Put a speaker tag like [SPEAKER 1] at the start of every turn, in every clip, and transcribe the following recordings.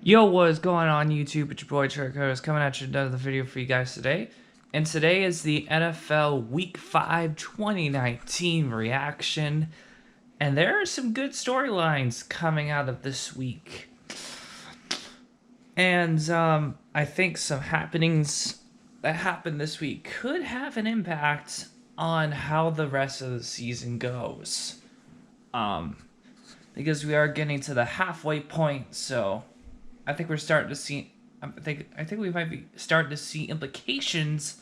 [SPEAKER 1] Yo, what is going on YouTube? It's your boy Trico's coming at you with another video for you guys today. And today is the NFL Week 5 2019 reaction. And there are some good storylines coming out of this week. And I think some happenings that happened this week could have an impact on how the rest of the season goes. Because we are getting to the halfway point, so I think we're starting to see. I think we might be starting to see implications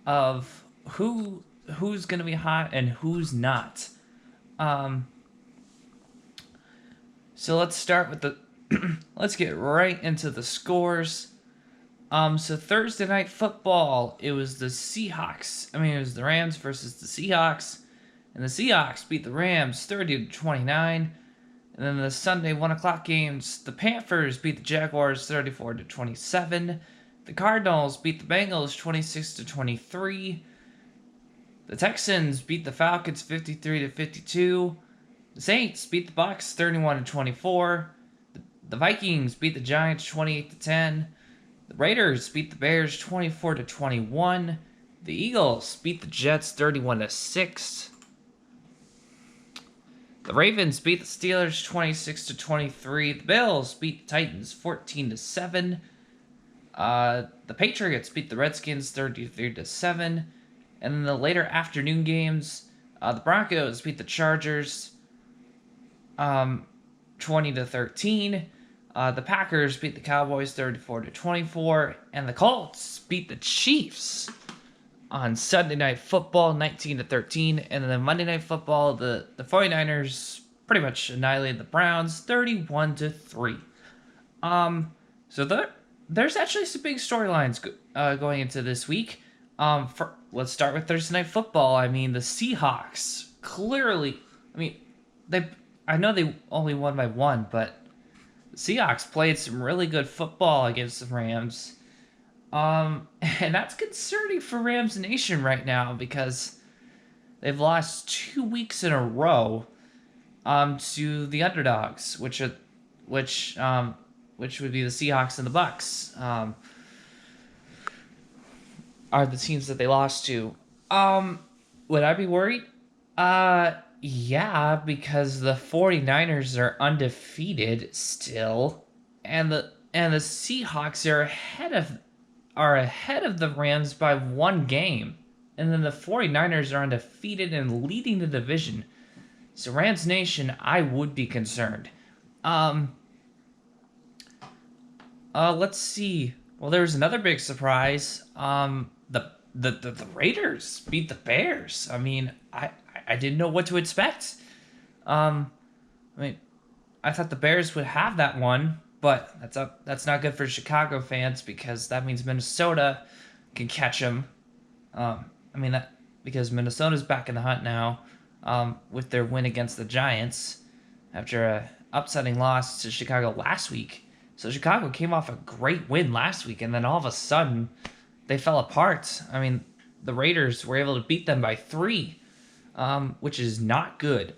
[SPEAKER 1] of who's gonna be hot and who's not. So let's start with the. Let's get right into the scores. So Thursday night football, it was the Seahawks. It was the Rams versus the Seahawks, and the Seahawks beat the Rams 30-29. And then the Sunday 1 o'clock games, the Panthers beat the Jaguars 34-27. The Cardinals beat the Bengals 26-23. The Texans beat the Falcons 53-52. The Saints beat the Bucks 31-24. The Vikings beat the Giants 28-10. The Raiders beat the Bears 24-21. The Eagles beat the Jets 31-6. The Ravens beat the Steelers 26-23. The Bills beat the Titans 14-7. The Patriots beat the Redskins 33-7. And then the later afternoon games, the Broncos beat the Chargers 20-13. The Packers beat the Cowboys 34-24. And the Colts beat the Chiefs on Sunday Night Football 19-13. And then Monday Night Football, the 49ers pretty much annihilated the Browns 31-3. So there's actually some big storylines going into this week. Let's start with Thursday Night Football. The Seahawks clearly, I know they only won by one, but the Seahawks played some really good football against the Rams. And that's concerning for Rams Nation right now because they've lost 2 weeks in a row to the underdogs, which would be the Seahawks and the Bucks. Are the teams that they lost to. Would I be worried? Yeah, because the 49ers are undefeated still, and the Seahawks are ahead of the Rams by one game. And then the 49ers are undefeated and leading the division. So Rams Nation, I would be concerned. Let's see. Well, there was another big surprise. The Raiders beat the Bears. I didn't know what to expect. I thought the Bears would have that one, but that's not good for Chicago fans because that means Minnesota can catch them. Because Minnesota's back in the hunt now, with their win against the Giants after a upsetting loss to Chicago last week. So Chicago came off a great win last week, and then all of a sudden they fell apart. The Raiders were able to beat them by 3, which is not good.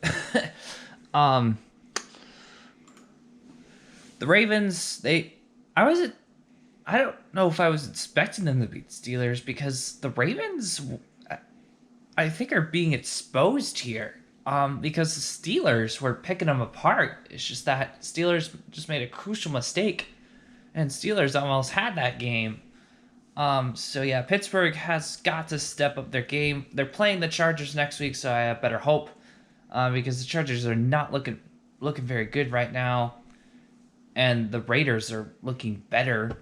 [SPEAKER 1] The Ravens, I don't know if I was expecting them to beat the Steelers because the Ravens, I think, are being exposed here. Because the Steelers were picking them apart. It's just that Steelers just made a crucial mistake, and Steelers almost had that game. So yeah, Pittsburgh has got to step up their game. They're playing the Chargers next week, so I have better hope, because the Chargers are not looking very good right now, and the Raiders are looking better,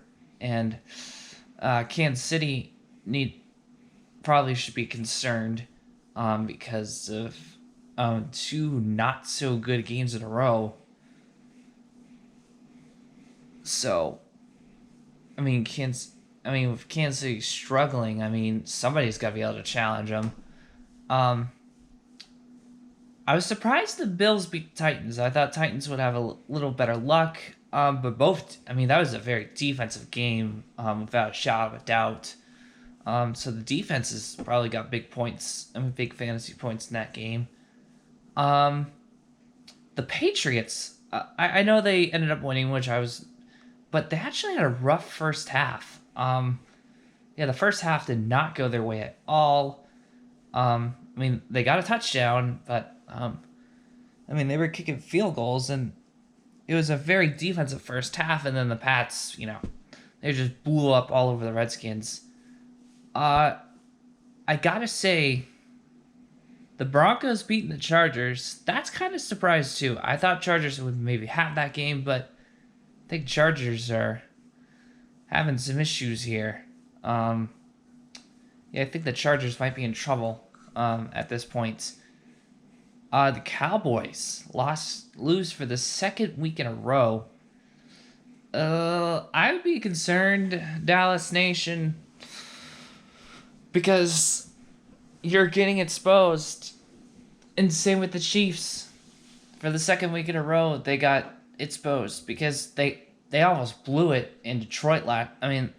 [SPEAKER 1] and Kansas City probably should be concerned, because of 2 not so good games in a row. So, with Kansas City struggling, somebody's got to be able to challenge them. I was surprised the Bills beat the Titans. I thought Titans would have a little better luck. But that was a very defensive game, without a shadow of a doubt. So the defense has probably got big fantasy points in that game. The Patriots, I know they ended up winning, which I was but they actually had a rough first half. Yeah, the first half did not go their way at all. I mean, they got a touchdown, but I mean, they were kicking field goals, and it was a very defensive first half. And then the Pats, they just blew up all over the Redskins. I gotta say, the Broncos beating the Chargers, that's kind of surprised too. I thought Chargers would maybe have that game, but I think Chargers are having some issues here. Yeah, I think the Chargers might be in trouble at this point. The Cowboys lose for the second week in a row. I would be concerned, Dallas Nation, because you're getting exposed. And same with the Chiefs. For the second week in a row, they got exposed because they almost blew it in Detroit in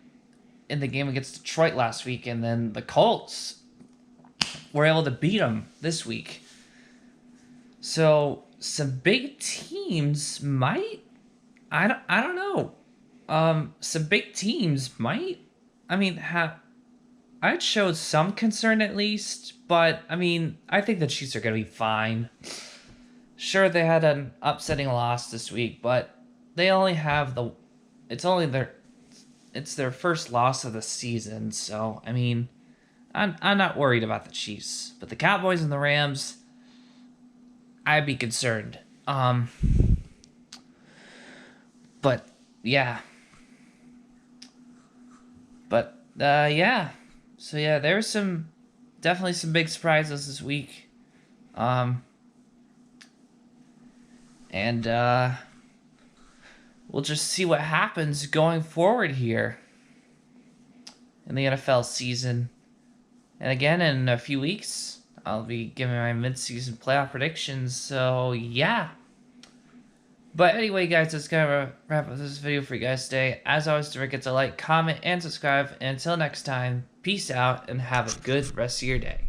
[SPEAKER 1] the game against Detroit last week, and then the Colts were able to beat them this week. So some big teams might, I don't know. Some big teams might, I'd show some concern at least, but I think the Chiefs are gonna be fine. Sure, they had an upsetting loss this week, but they only have it's their first loss of the season, so I'm not worried about the Chiefs, but the Cowboys and the Rams, I'd be concerned. But yeah. Yeah. So yeah, there was definitely some big surprises this week. And we'll just see what happens going forward here in the NFL season. And again, in a few weeks, I'll be giving my mid-season playoff predictions. So yeah. But anyway, guys, that's going to wrap up this video for you guys today. As always, don't forget to like, comment, and subscribe. And until next time, peace out and have a good rest of your day.